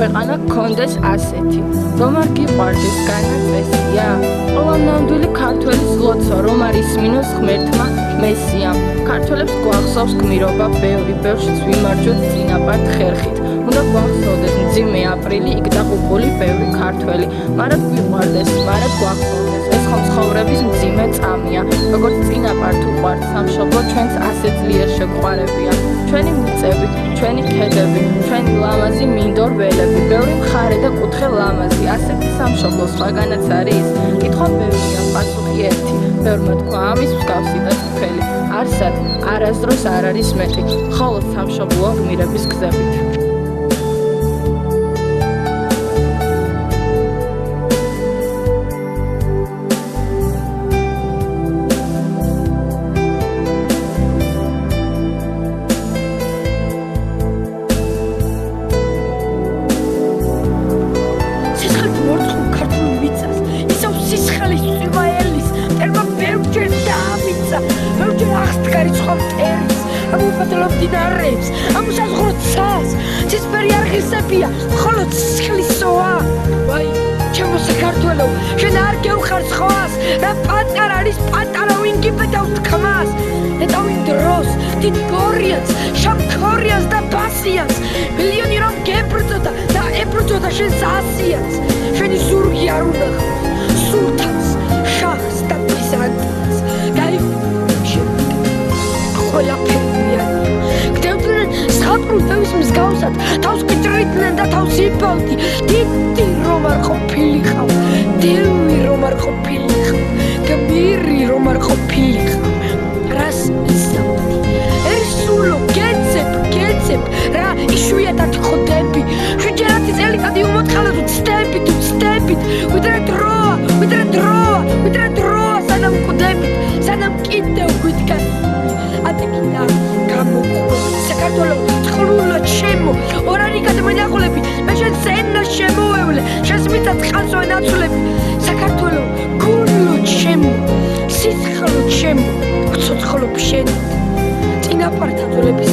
ქვეყანა გქონდეს ასეთი, რომ არ გიყვარდეს განაწესია? ყველა ნამდვილი ქართველი ზლოცვა, რომ არ ისმინოს ღმერთმა მესიამ. ქართველებს გვახსოვს გმირობა ბევრი, ბევრშიც ვიმარჯვოთ წინაპართ ხერხით. უნდა გვახსოვდეს მძიმე აპრილი, იქ დაღუპული ბევრი ქართველი. მარად გვიყვარდეს, მარად გვახსოვდეს, ეს ხომ ცხოვრების მძიმე წამია. როგორც წინაპართ უყვართ სამშობლო, ჩვენც ასე ძლიერ შეგვყარებია. ჩვენი მიწები, ჩვენი ქედები, ჩვენი ლამაზი მინდორ ველები, ბევრი მხარე და კუთხე ლამაზი, ასეთი სამშობლო სხვაგანაც არის? კითხვა ბევრია, პასუხი ერთი, ბევრმა თქვა ამის მსგავსი და თქმელი. არსად, არასდროს არ არის მეტი, მხოლოდ სამშობლოა გმირების გზებით. მხოლოდ სისხლისოა. ვაი, ჩემო საქართველო, შენ არ გეუხარ სხვას, რა პატარა არის პატარა ვინ გიბედავს თქმას. ნეტავი დროს, დიდ გორიაც, შამქორიას და ბასიას, მილიონი რომ გებრწოდა და ებრწოდა შენს ასიას. შენი ზურგი არ უნახავს სულთანს, შაჰს და ბიზანტიას. გაიხუში ყველაფერია. გდევდნენ სხატრუდების მსგავსად, თავს კიჭრიდნენ და თავს იბავდი. დიდი რომ არ ყოფილიყავ, დევი რომ არ ყოფილიყავ, გმირი რომ არ ყოფილიყავ. რას ისწავლდი? ერისულო, გეცებ, რა იშვიათად ხდები. შვიდჯერათი წელიწადი უმოთხალად ვცდებით, ვიდრე დროა, სანამ ვკვდებით, სანამ კიდევ გვიდგან. ატიკიდა გამოყვე საქართველო, წყლულა ჩემო, ორანი გადმენახულები, მე შენ ზენა შემოევლე, შენს მიწა წყალს ვენაცვლები. საქართველო, გულო ჩემო, სისხლო ჩემო, ვცოცხლობ შენ, წინაპართა ძვლების